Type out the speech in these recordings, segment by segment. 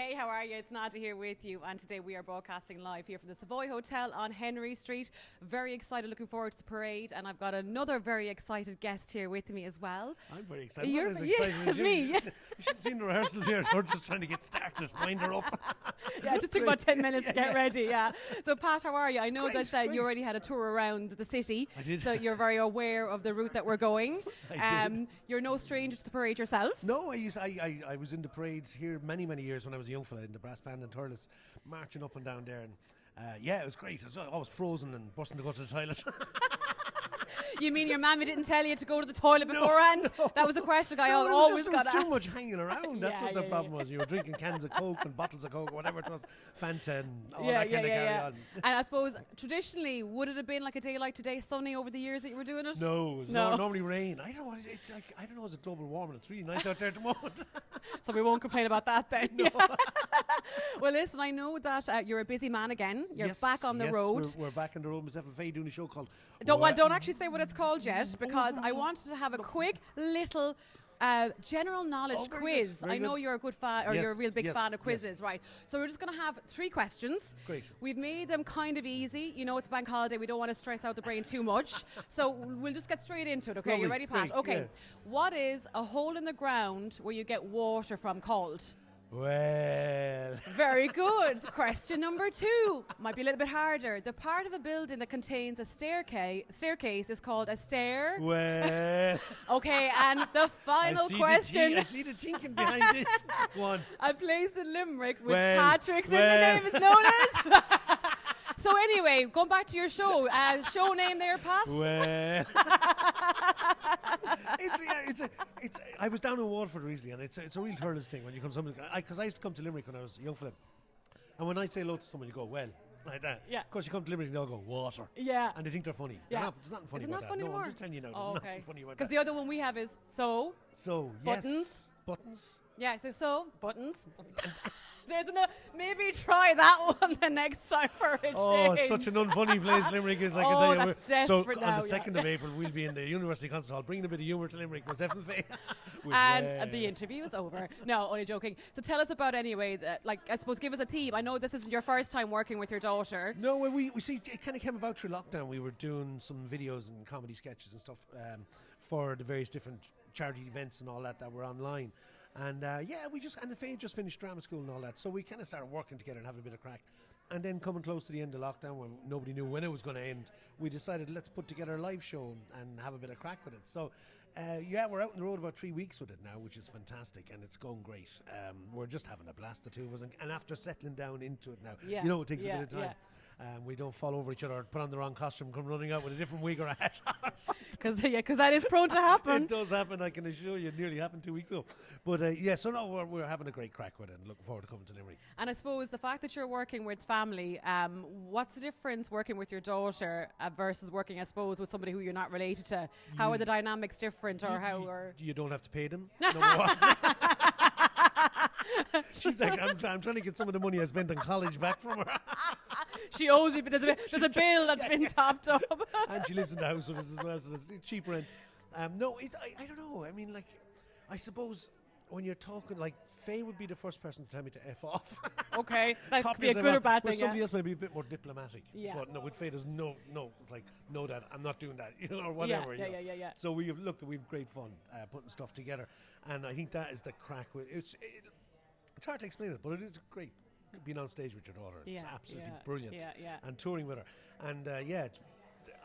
Hey, how are you? It's Nadia here with you, and today we are broadcasting live here from the Savoy Hotel on Henry Street. Very excited, looking forward to the parade, and I've got another very excited guest here with me as well. I'm very excited. You're Not as excited as you. me. You should have seen the rehearsals here. We're just trying to get started. Wind her up. Yeah, it just took about 10 minutes to get ready, yeah. So, Pat, how are you? I know Great, that you already had a tour around the city. I did. So you're very aware of the route that we're going. I did. You're no stranger to the parade yourself. No, I was in the parade here many years when I was a young fella in the brass band and Thurles, marching up and down there. And it was great. I was frozen and busting to go to the toilet. You mean your mammy didn't tell you to go to the toilet beforehand? No. That was a question I No, always there got was too asked. much hanging around. That's Yeah, what the yeah, problem yeah. was. You were drinking cans of Coke and bottles of Coke, whatever it was, Fanta and all that kind of carry on. And I suppose traditionally, would it have been like a day like today, sunny over the years that you were doing it? No, it was No. normally rain. I don't know. It's like I don't know. Is it global warming? It's really nice out there at the moment. So we won't complain about that then. No. Yeah. Well, listen, I know that you're a busy man again. You're back on the road. We're back on the road. Myself and Faye doing a show called. Don't actually say what it's called yet, because I wanted to have a quick little general knowledge Oh, very quiz. good, very I know good. you're a good fan, or Yes, you're a real big yes, fan of yes. quizzes, right? So we're just going to have 3 questions. Great. We've made them kind of easy. You know, it's a bank holiday. We don't want to stress out the brain too much. So we'll just get straight into it, okay? Lovely, You ready, Pat? great, Okay. yeah. What is a hole in the ground where you get water from cold? Well, Very good. Question number 2 might be a little bit harder. The part of a building that contains a staircase is called a stair. well. Okay, and the final question. I see the thinking behind this. Go on. A place in Limerick with Well, Patrick's in the well. name is known as. So anyway, going back to your show. Show name there, Pat. Well. I was down in Waterford recently, and it's a real Thurles thing when you come to something. Because I used to come to Limerick when I was a young fella, and when I say hello to someone, you go, well, like that. Yeah. Of course, you come to Limerick and they'll go, water. Yeah. And they think they're funny. Yeah. There's nothing funny Is it about not that. funny No, anymore? I'm just telling you now. There's Oh, nothing okay. funny about Because that. the other one we have is so. So, Buttons. yes. Buttons. Yeah, so buttons. There's maybe try that one the next time for a Oh, change. such an unfunny place Limerick is, I can Oh, tell you. that's So desperate on now, the yeah. 2nd of April, we'll be in the University Concert Hall, bringing a bit of humour to Limerick, myself and Faye. And the interview is over. No, only joking. So tell us about anyway, I suppose give us a theme. I know this isn't your first time working with your daughter. No, well, we see, it kind of came about through lockdown. We were doing some videos and comedy sketches and stuff for the various different charity events and all that were online. And and Faye just finished drama school and all that, so we kind of started working together and having a bit of crack. And then coming close to the end of lockdown, when nobody knew when it was going to end, we decided let's put together a live show and have a bit of crack with it. So we're out on the road about 3 weeks with it now, which is fantastic, and it's going great. We're just having a blast, the two of us, and after settling down into it now, Yeah, it takes a yeah, bit of time. yeah. We don't fall over each other or put on the wrong costume, come running out with a different wig or a hat. Because that is prone to happen. It does happen, I can assure you. It nearly happened 2 weeks ago. But we're having a great crack with it and looking forward to coming to Limerick. And I suppose the fact that you're working with family, what's the difference working with your daughter versus working, I suppose, with somebody who you're not related to? How are the dynamics different, or how? You don't have to pay them. No more. She's like, I'm trying to get some of the money I spent on college back from her. She owes you, but there's a bill that's been topped up. And she lives in the house with us as well, so it's cheap rent. I don't know. I mean, like, I suppose when you're talking, like, Faye would be the first person to tell me to F off. Okay, that could be a Copies good or of bad where thing. somebody Yeah. else may be a bit more diplomatic. Yeah. But no, with Faye, there's no, it's like, no, Dad, I'm not doing that, or whatever. Yeah. So we've great fun putting stuff together, and I think that is the crack. It's hard to explain it, but it is great being on stage with your daughter. It's absolutely brilliant. Yeah. And touring with her, and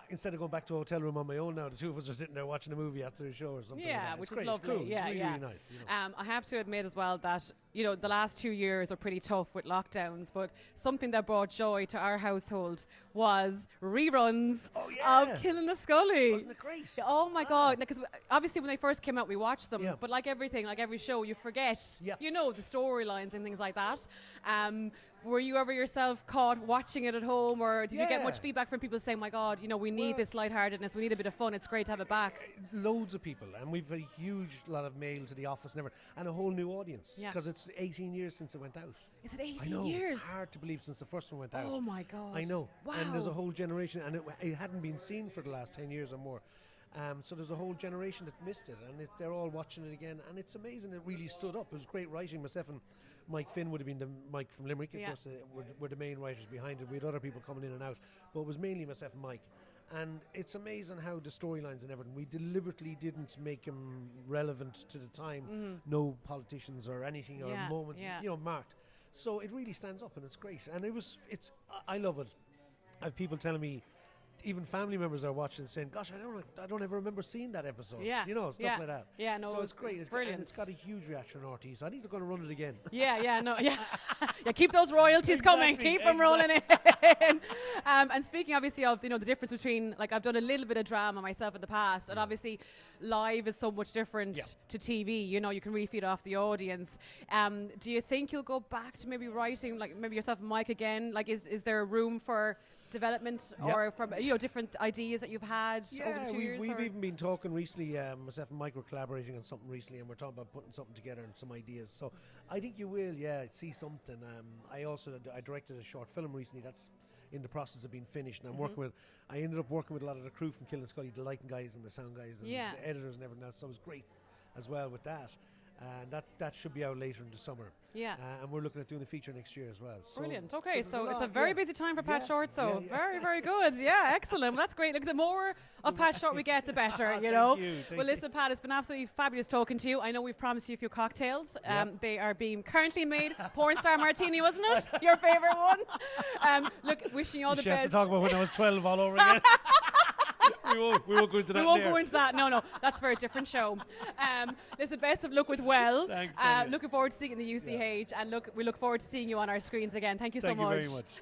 instead of going back to a hotel room on my own now, the two of us are sitting there watching a movie after a show or something. Yeah, like that. which It's is great. lovely. It's cool. Yeah, it's really, yeah. really nice. You know. I have to admit as well that, the last 2 years were pretty tough with lockdowns, but something that brought joy to our household was reruns of Killing the Scully. Wasn't it great? Oh my God, because obviously when they first came out we watched them, Yeah. but like everything, like every show, you forget, Yeah. the storylines and things like that. Were you ever yourself caught watching it at home, or did you get much feedback from people saying, my God, we need this lightheartedness, we need a bit of fun, it's great to have it back? Loads of people, and we've a huge lot of mail to the office and everything, and a whole new audience, Yeah. because it's 18 years since it went out. Is it 18 I know, years? it's hard to believe since the first one went out. Oh my God. I know. Wow. And there's a whole generation, and it hadn't been seen for the last 10 years or more. So there's a whole generation that missed it, and they're all watching it again, and it's amazing. It really stood up. It was great writing. Myself and Mike Finn would have been the Mike from Limerick. Of Yeah. course, were the main writers behind it. We had other people coming in and out, but it was mainly myself and Mike. And it's amazing how the storylines and everything, we deliberately didn't make them relevant to the time. No politicians or anything or Yeah, moments, yeah. marked. So it really stands up and it's great. And I love it. I have people telling me, even family members are watching saying, gosh, I don't ever remember seeing that episode. Yeah, Stuff yeah. like that. Yeah, no, so it's great. it's brilliant. And it's got a huge reaction on RT, so I think they're going to run it again. Yeah, keep those royalties coming, keep them rolling in. And speaking obviously of the difference between, like, I've done a little bit of drama myself in the past, and obviously live is so much different to TV. You can really feed off the audience. Do you think you'll go back to maybe writing, like maybe yourself and Mike again? Like, is there a room for development or from different ideas that you've had over the 2 years? We've even been talking recently. Myself and Mike were collaborating on something recently, and we're talking about putting something together and some ideas. So I think you will, see something. I directed a short film recently that's in the process of being finished, and I ended up working with a lot of the crew from Killinscully, the lighting guys and the sound guys and the editors and everything else. So it was great as well with that. And that should be out later in the summer. Yeah. And we're looking at doing a feature next year as well. Brilliant. Okay, so it's a very busy time for Pat Shortt, so Yeah. very, very good. Yeah, excellent. Well, that's great. Look, the more of Pat Shortt we get, the better, Thank you. Well, listen, Pat, it's been absolutely fabulous talking to you. I know we've promised you a few cocktails. They are being currently made. Porn Star Martini, wasn't it? Your favourite one? Look, wishing you all the She has best. to talk about when I was 12 all over again. we won't go into that. We won't go into that. No, that's for a different show. Listen, best of luck with Well. Thanks, Nadia. Looking forward to seeing it in the UCH, and we look forward to seeing you on our screens again. Thank you so much. Thank you very much.